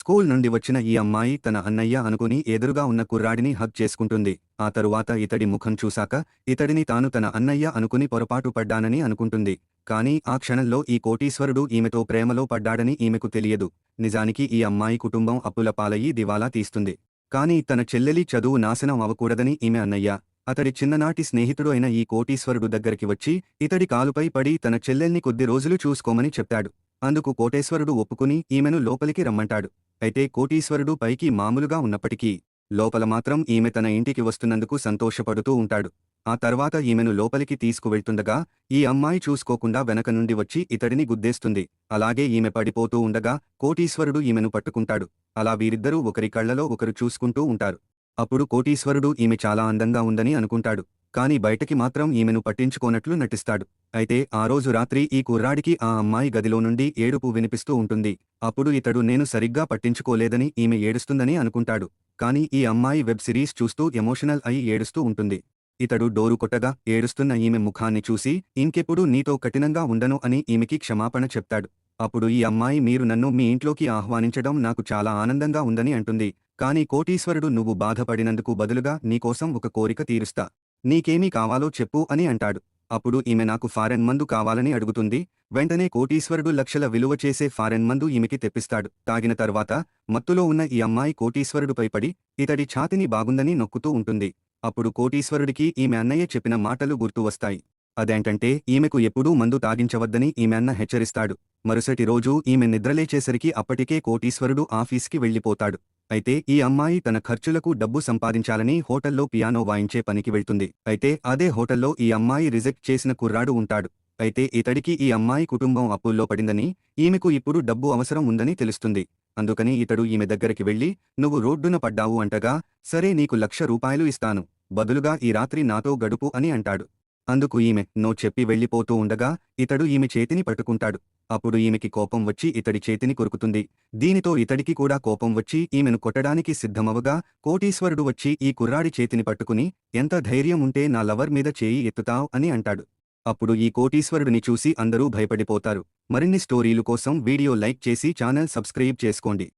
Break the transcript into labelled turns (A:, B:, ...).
A: School నుండి వచ్చిన ఈ అమ్మాయి తన అన్నయ్య అనుకుని ఎదురుగా ఉన్న కుర్రాడిని హగ్ చేసుకుంటుంది. ఆ తరువాత ఇతడి ముఖం చూశాక ఇతడిని తాను తన అన్నయ్య అనుకుని పొరపాటు పడ్డానని అనుకుంటుంది. కానీ ఆ క్షణంలో ఈ కోటీశ్వరుడు ఈమెతో ప్రేమలో పడ్డాడని ఈమెకు తెలియదు. నిజానికి ఈ అమ్మాయి కుటుంబం అప్పుల పాలయ్యి దివాలా తీస్తుంది. కానీ తన చెల్లెలి చదువు నాశనం అవ్వకూడదని ఈమె అన్నయ్య, అతడి చిన్ననాటి స్నేహితుడు అయిన ఈ కోటీశ్వరుడు దగ్గరికి వచ్చి ఇతడి కాలుపై పడి తన చెల్లెల్ని కొద్ది రోజులు చూసుకోమని చెప్తాడు. అందుకు కోటేశ్వరుడు ఒప్పుకుని ఈమెను లోపలికి రమ్మంటాడు. అయితే కోటీశ్వరుడు పైకి మామూలుగా ఉన్నప్పటికీ లోపల మాత్రం ఈమె తన ఇంటికి వస్తున్నందుకు సంతోషపడుతూ ఉంటాడు. ఆ తర్వాత ఈమెను లోపలికి తీసుకువెళ్తుండగా ఈ అమ్మాయి చూసుకోకుండా వెనక నుండి వచ్చి ఇతడిని గుద్దేస్తుంది. అలాగే ఈమె పడిపోతూ ఉండగా కోటీశ్వరుడు ఈమెను పట్టుకుంటాడు. అలా వీరిద్దరూ ఒకరి కళ్లలో ఒకరు చూసుకుంటూ ఉంటారు. అప్పుడు కోటీశ్వరుడు ఈమె చాలా అందంగా ఉందని అనుకుంటాడు. కాని బయటకి మాత్రం ఈమెను పట్టించుకోనట్లు నటిస్తాడు. అయితే ఆ రోజు రాత్రి ఈ కుర్రాడికి ఆ అమ్మాయి గదిలో నుండి ఏడుపు వినిపిస్తూ ఉంటుంది. అప్పుడు ఇతడు నేను సరిగ్గా పట్టించుకోలేదని ఈమె ఏడుస్తుందని అనుకుంటాడు. కాని ఈ అమ్మాయి వెబ్ సిరీస్ చూస్తూ ఎమోషనల్ అయి ఏడుస్తూ ఉంటుంది. ఇతడు డోరు కొట్టగా ఏడుస్తున్న ఈమె ముఖాన్ని చూసి ఇంకెప్పుడు నీతో కఠినంగా ఉండను అని ఈమెకి క్షమాపణ చెప్తాడు. అప్పుడు ఈ అమ్మాయి మీరు నన్ను మీ ఇంట్లోకి ఆహ్వానించడం నాకు చాలా ఆనందంగా ఉందని అంటుంది. కాని కోటీశ్వరుడు నువ్వు బాధపడినందుకు బదులుగా నీకోసం ఒక కోరిక తీరుస్తా. నీకేమీ కావాలో చెప్పు అని అంటాడు. అప్పుడు ఈమె నాకు ఫారెన్ మందు కావాలని అడుగుతుంది. వెంటనే కోటీశ్వరుడు లక్షల విలువ చేసే ఫారెన్ మందు ఈమెకి తెప్పిస్తాడు. తాగిన తర్వాత మత్తులో ఉన్న ఈ అమ్మాయి కోటీశ్వరుడుపై పడి ఇతడి ఛాతిని బాగుందని నొక్కుతూ ఉంటుంది. అప్పుడు కోటీశ్వరుడికి ఈమె అన్నయ్య చెప్పిన మాటలు గుర్తు వస్తాయి. అదేంటంటే ఈమెకు ఎప్పుడూ మందు తాగించవద్దని ఈమె అన్న హెచ్చరిస్తాడు. మరుసటి రోజు ఈమె నిద్రలేచేసరికి అప్పటికే కోటీశ్వరుడు ఆఫీస్కి వెళ్ళిపోతాడు. అయితే ఈ అమ్మాయి తన ఖర్చులకు డబ్బు సంపాదించాలని హోటల్లో పియానో వాయించే పనికి వెళ్తుంది. అయితే అదే హోటల్లో ఈ అమ్మాయి రిజెక్ట్ చేసిన కుర్రాడు ఉంటాడు. అయితే ఇతడికి ఈ అమ్మాయి కుటుంబం అప్పుల్లో పడిందని, ఈమెకు ఇప్పుడు డబ్బు అవసరం ఉందని తెలుస్తుంది. అందుకని ఇతడు ఈమె దగ్గరికి వెళ్లి నువ్వు రోడ్డున పడ్డావు అంటగా, సరే నీకు ₹1,00,000 ఇస్తాను, బదులుగా ఈ రాత్రి నాతో గడుపు అని అంటాడు. అందుకు ఈమె నో చెప్పి వెళ్ళిపోతూ ఉండగా ఇతడు ఈమె చేతిని పట్టుకుంటాడు. అప్పుడు ఈమెకి కోపం వచ్చి ఇతడి చేతిని కొరుకుతుంది. దీనితో ఇతడికి కూడా కోపం వచ్చి ఈమెను కొట్టడానికి సిద్ధమవగా కోటీశ్వరుడు వచ్చి ఈ కుర్రాడి చేతిని పట్టుకుని ఎంత ధైర్యం ఉంటే నా లవర్ మీద చేయి ఎత్తుతావ్ అని అంటాడు. అప్పుడు ఈ కోటీశ్వరుడిని చూసి అందరూ భయపడిపోతారు. మరిన్ని స్టోరీలు కోసం వీడియో లైక్ చేసి ఛానల్ సబ్స్క్రైబ్ చేసుకోండి.